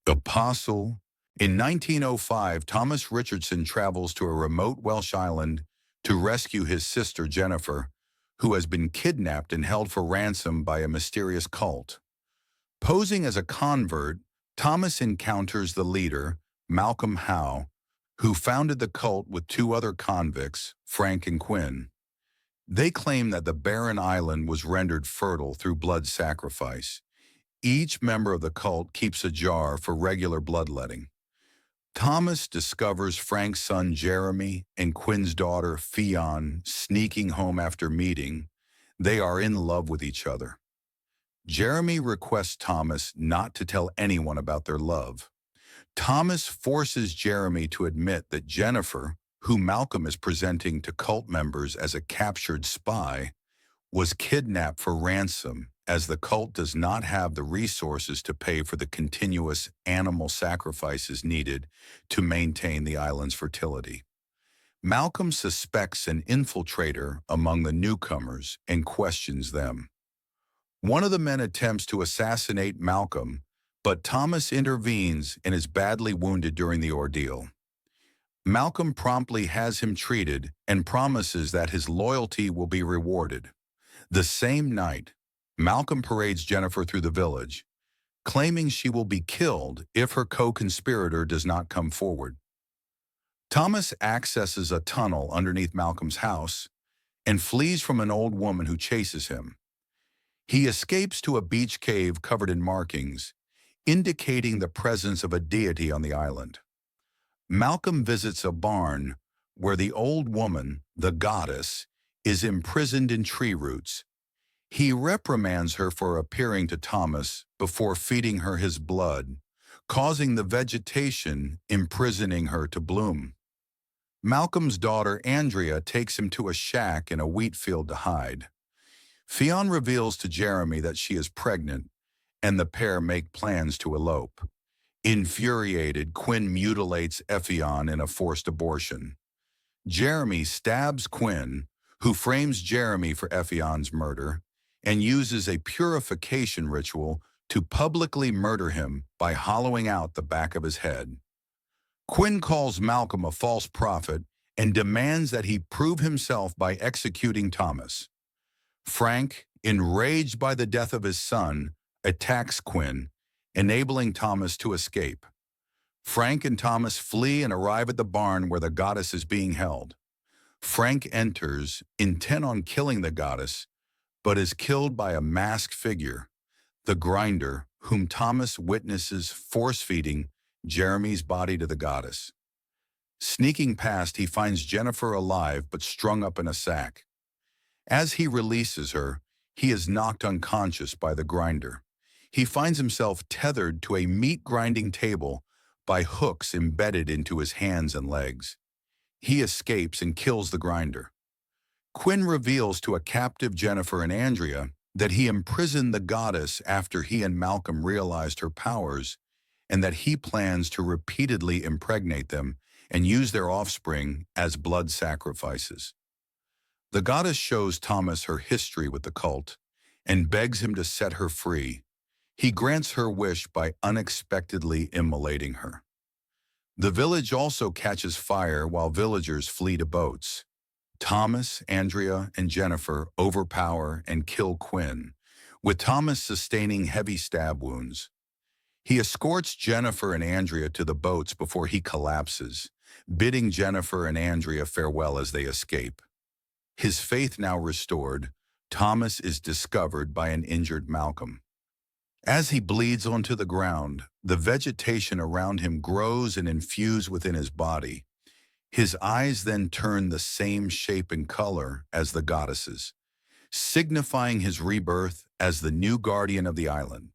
Apostle. In 1905, Thomas Richardson travels to a remote Welsh island to rescue his sister Jennifer, who has been kidnapped and held for ransom by a mysterious cult. Posing as a convert, Thomas encounters the leader, Malcolm Howe, who founded the cult with two other convicts, Frank and Quinn. They claim that the barren island was rendered fertile through blood sacrifice. Each member of the cult keeps a jar for regular bloodletting. Thomas discovers Frank's son Jeremy and Quinn's daughter Fionn sneaking home after meeting. They are in love with each other. Jeremy requests Thomas not to tell anyone about their love. Thomas forces Jeremy to admit that Jennifer, who Malcolm is presenting to cult members as a captured spy, was kidnapped for ransom, as the cult does not have the resources to pay for the continuous animal sacrifices needed to maintain the island's fertility. Malcolm suspects an infiltrator among the newcomers and questions them. One of the men attempts to assassinate Malcolm, but Thomas intervenes and is badly wounded during the ordeal. Malcolm promptly has him treated and promises that his loyalty will be rewarded. The same night, Malcolm parades Jennifer through the village, claiming she will be killed if her co-conspirator does not come forward. Thomas accesses a tunnel underneath Malcolm's house and flees from an old woman who chases him. He escapes to a beach cave covered in markings, indicating the presence of a deity on the island. Malcolm visits a barn where the old woman, the goddess, is imprisoned in tree roots. He reprimands her for appearing to Thomas before feeding her his blood, causing the vegetation imprisoning her to bloom. Malcolm's daughter Andrea takes him to a shack in a wheat field to hide. Fionn reveals to Jeremy that she is pregnant, and the pair make plans to elope. Infuriated, Quinn mutilates Fionn in a forced abortion. Jeremy stabs Quinn, who frames Jeremy for Fionn's murder, and uses a purification ritual to publicly murder him by hollowing out the back of his head. Quinn calls Malcolm a false prophet and demands that he prove himself by executing Thomas. Frank, enraged by the death of his son, attacks Quinn, enabling Thomas to escape. Frank and Thomas flee and arrive at the barn where the goddess is being held. Frank enters, intent on killing the goddess, but is killed by a masked figure, the grinder, whom Thomas witnesses force-feeding Jeremy's body to the goddess. Sneaking past, he finds Jennifer alive but strung up in a sack. As he releases her, he is knocked unconscious by the grinder. He finds himself tethered to a meat-grinding table by hooks embedded into his hands and legs. He escapes and kills the grinder. Quinn reveals to a captive Jennifer and Andrea that he imprisoned the goddess after he and Malcolm realized her powers, and that he plans to repeatedly impregnate them and use their offspring as blood sacrifices. The goddess shows Thomas her history with the cult and begs him to set her free. He grants her wish by unexpectedly immolating her. The village also catches fire while villagers flee to boats. Thomas, Andrea, and Jennifer overpower and kill Quinn, with Thomas sustaining heavy stab wounds. He escorts Jennifer and Andrea to the boats before he collapses, bidding Jennifer and Andrea farewell as they escape. His faith now restored, Thomas is discovered by an injured Malcolm. As he bleeds onto the ground, the vegetation around him grows and infuses within his body. His eyes then turn the same shape and color as the goddesses, signifying his rebirth as the new guardian of the island.